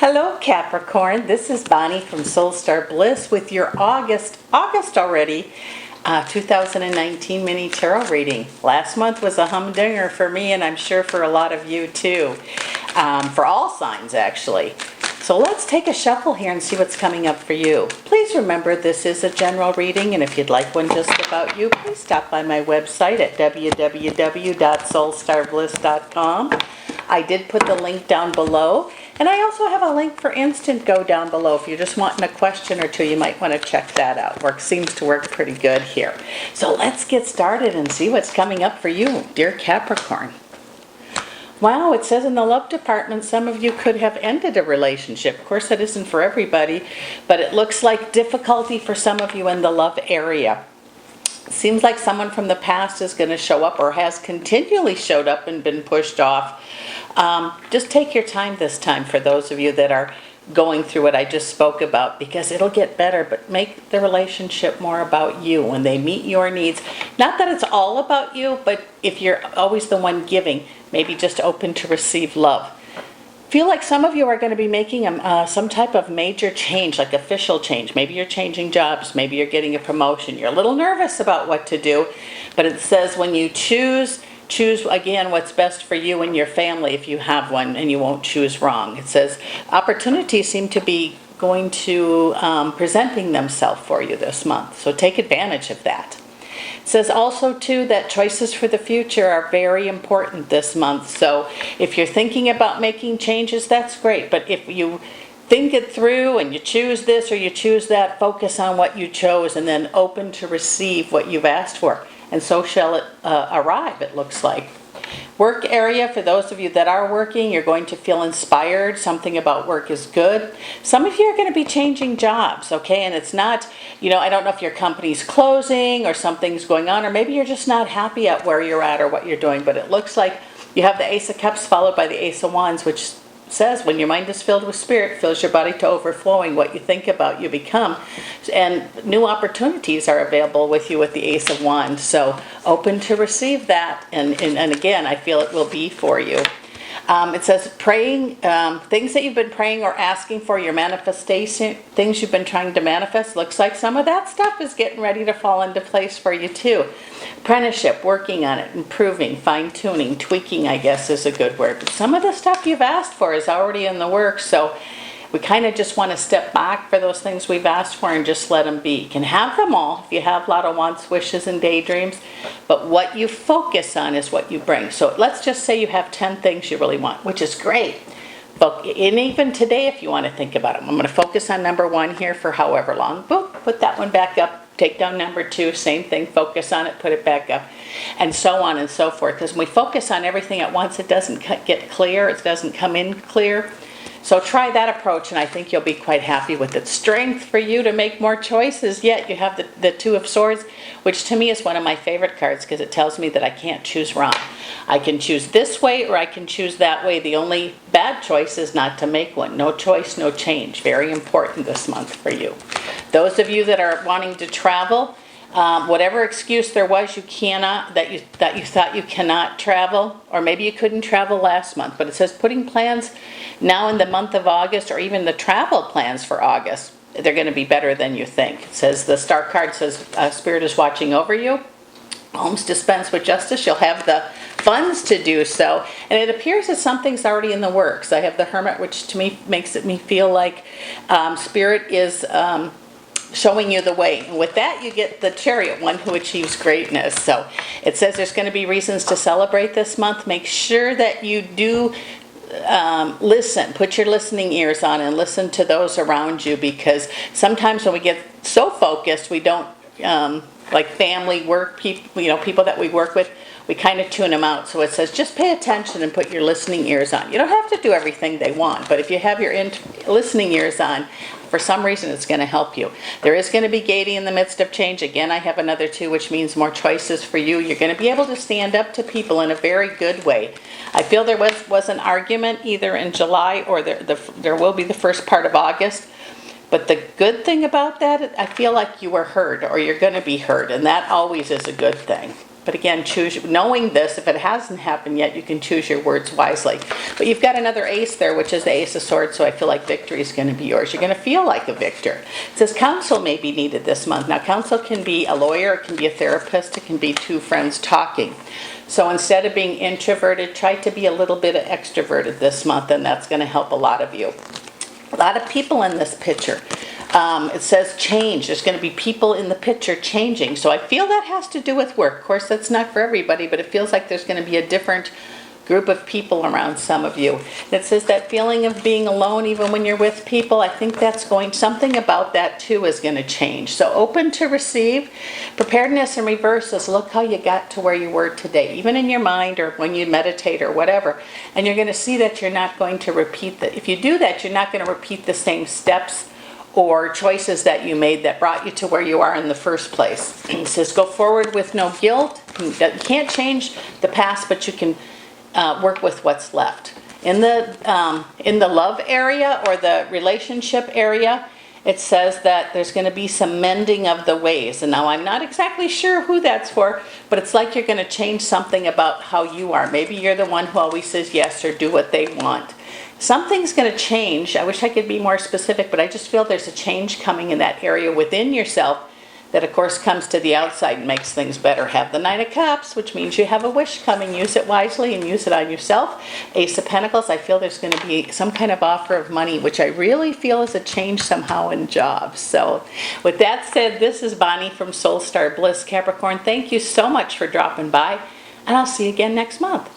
Hello Capricorn, this is Bonnie from Soul Star Bliss with your August already, 2019 mini tarot reading. Last month was a humdinger for me and I'm sure for a lot of you too, for all signs actually. So let's take a shuffle here and see what's coming up for you. Please remember this is a general reading, and if you'd like one just about you, please stop by my website at www.soulstarbliss.com. I did put the link down below, and I also have a link for Instant Go down below. If you're just wanting a question or two, you might want to check that out. Seems to work pretty good here. So let's get started and see what's coming up for you, dear Capricorn. Wow, it says in the love department, some of you could have ended a relationship. Of course, that isn't for everybody, but it looks like difficulty for some of you in the love area. Seems like someone from the past is going to show up or has continually showed up and been pushed off. Just take your time this time for those of you that are going through what I just spoke about, because it'll get better, but make the relationship more about you when they meet your needs. Not that it's all about you, but if you're always the one giving, maybe just open to receive love. Feel like some of you are going to be making some type of major change, like official change. Maybe you're changing jobs, maybe you're getting a promotion. You're a little nervous about what to do, but it says when you choose again what's best for you and your family if you have one, and you won't choose wrong. It says opportunities seem to be going to presenting themselves for you this month, so take advantage of that. It says also too that choices for the future are very important this month, so if you're thinking about making changes, that's great, but if you think it through and you choose this or you choose that, focus on what you chose and then open to receive what you've asked for. And so shall it arrive, it looks like. Work area, for those of you that are working, you're going to feel inspired. Something about work is good. Some of you are going to be changing jobs, okay? And it's not, I don't know if your company's closing or something's going on, or maybe you're just not happy at where you're at or what you're doing. But it looks like you have the Ace of Cups followed by the Ace of Wands, which says when your mind is filled with spirit, fills your body to overflowing. What you think about, you become. And new opportunities are available with you with the Ace of Wands. So open to receive that. And again, I feel it will be for you. It says praying, things that you've been praying or asking for, your manifestation, things you've been trying to manifest. Looks like some of that stuff is getting ready to fall into place for you too. Apprenticeship, working on it, improving, fine-tuning, tweaking, I guess is a good word. But some of the stuff you've asked for is already in the works, so we kind of just want to step back for those things we've asked for and just let them be. You can have them all if you have a lot of wants, wishes, and daydreams, but what you focus on is what you bring. So let's just say you have 10 things you really want, which is great. And even today, if you want to think about them, I'm going to focus on number 1 here for however long. Boom, put that one back up. Take down number 2, same thing, focus on it, put it back up, and so on and so forth. Because when we focus on everything at once, it doesn't get clear, it doesn't come in clear. So try that approach, and I think you'll be quite happy with it. Strength for you to make more choices. Yet you have the Two of Swords, which to me is one of my favorite cards because it tells me that I can't choose wrong. I can choose this way or I can choose that way. The only bad choice is not to make one. No choice, no change. Very important this month for you. Those of you that are wanting to travel, whatever excuse there was you cannot, that you thought you cannot travel, or maybe you couldn't travel last month, but it says putting plans now in the month of August, or even the travel plans for August, they're going to be better than you think. It says the Star card says Spirit is watching over you. Homes dispense with justice. You'll have the funds to do so, and it appears that something's already in the works. I have the Hermit, which to me makes me feel like Spirit is showing you the way. And with that, you get the Chariot, one who achieves greatness. So it says there's going to be reasons to celebrate this month. Make sure that you do listen. Put your listening ears on and listen to those around you, because sometimes when we get so focused, we don't, like family, work, people that we work with, we kind of tune them out. So it says just pay attention and put your listening ears on. You don't have to do everything they want, but if you have your listening ears on, for some reason it's going to help you. There is going to be gaiety in the midst of change. Again, I have another 2, which means more choices for you. You're going to be able to stand up to people in a very good way. I feel there was an argument either in July or there will be the first part of August. But the good thing about that, I feel like you were heard, or you're going to be heard, and that always is a good thing. But again, knowing this, if it hasn't happened yet, you can choose your words wisely. But you've got another ace there, which is the Ace of Swords, so I feel like victory is going to be yours. You're going to feel like a victor. It says counsel may be needed this month. Now, counsel can be a lawyer, it can be a therapist, it can be two friends talking. So instead of being introverted, try to be a little bit extroverted this month, and that's going to help a lot of you. A lot of people in this picture. It says change. There's going to be people in the picture changing. So I feel that has to do with work. Of course, that's not for everybody, but it feels like there's going to be a different group of people around some of you. It says that feeling of being alone even when you're with people, I think something about that too is going to change. So open to receive. Preparedness in reverse is look how you got to where you were today, even in your mind or when you meditate or whatever. And you're going to see that you're not going to repeat that. If you do that, you're not going to repeat the same steps or choices that you made that brought you to where you are in the first place. It says go forward with no guilt. You can't change the past, but you can work with what's left. In the love area or the relationship area, it says that there's going to be some mending of the ways. And now I'm not exactly sure who that's for, but it's like you're going to change something about how you are. Maybe you're the one who always says yes or do what they want. Something's going to change. I wish I could be more specific, but I just feel there's a change coming in that area within yourself that, of course, comes to the outside and makes things better. Have the Nine of Cups, which means you have a wish coming. Use it wisely and use it on yourself. Ace of Pentacles, I feel there's going to be some kind of offer of money, which I really feel is a change somehow in jobs. So with that said, this is Bonnie from Soul Star Bliss, Capricorn. Thank you so much for dropping by, and I'll see you again next month.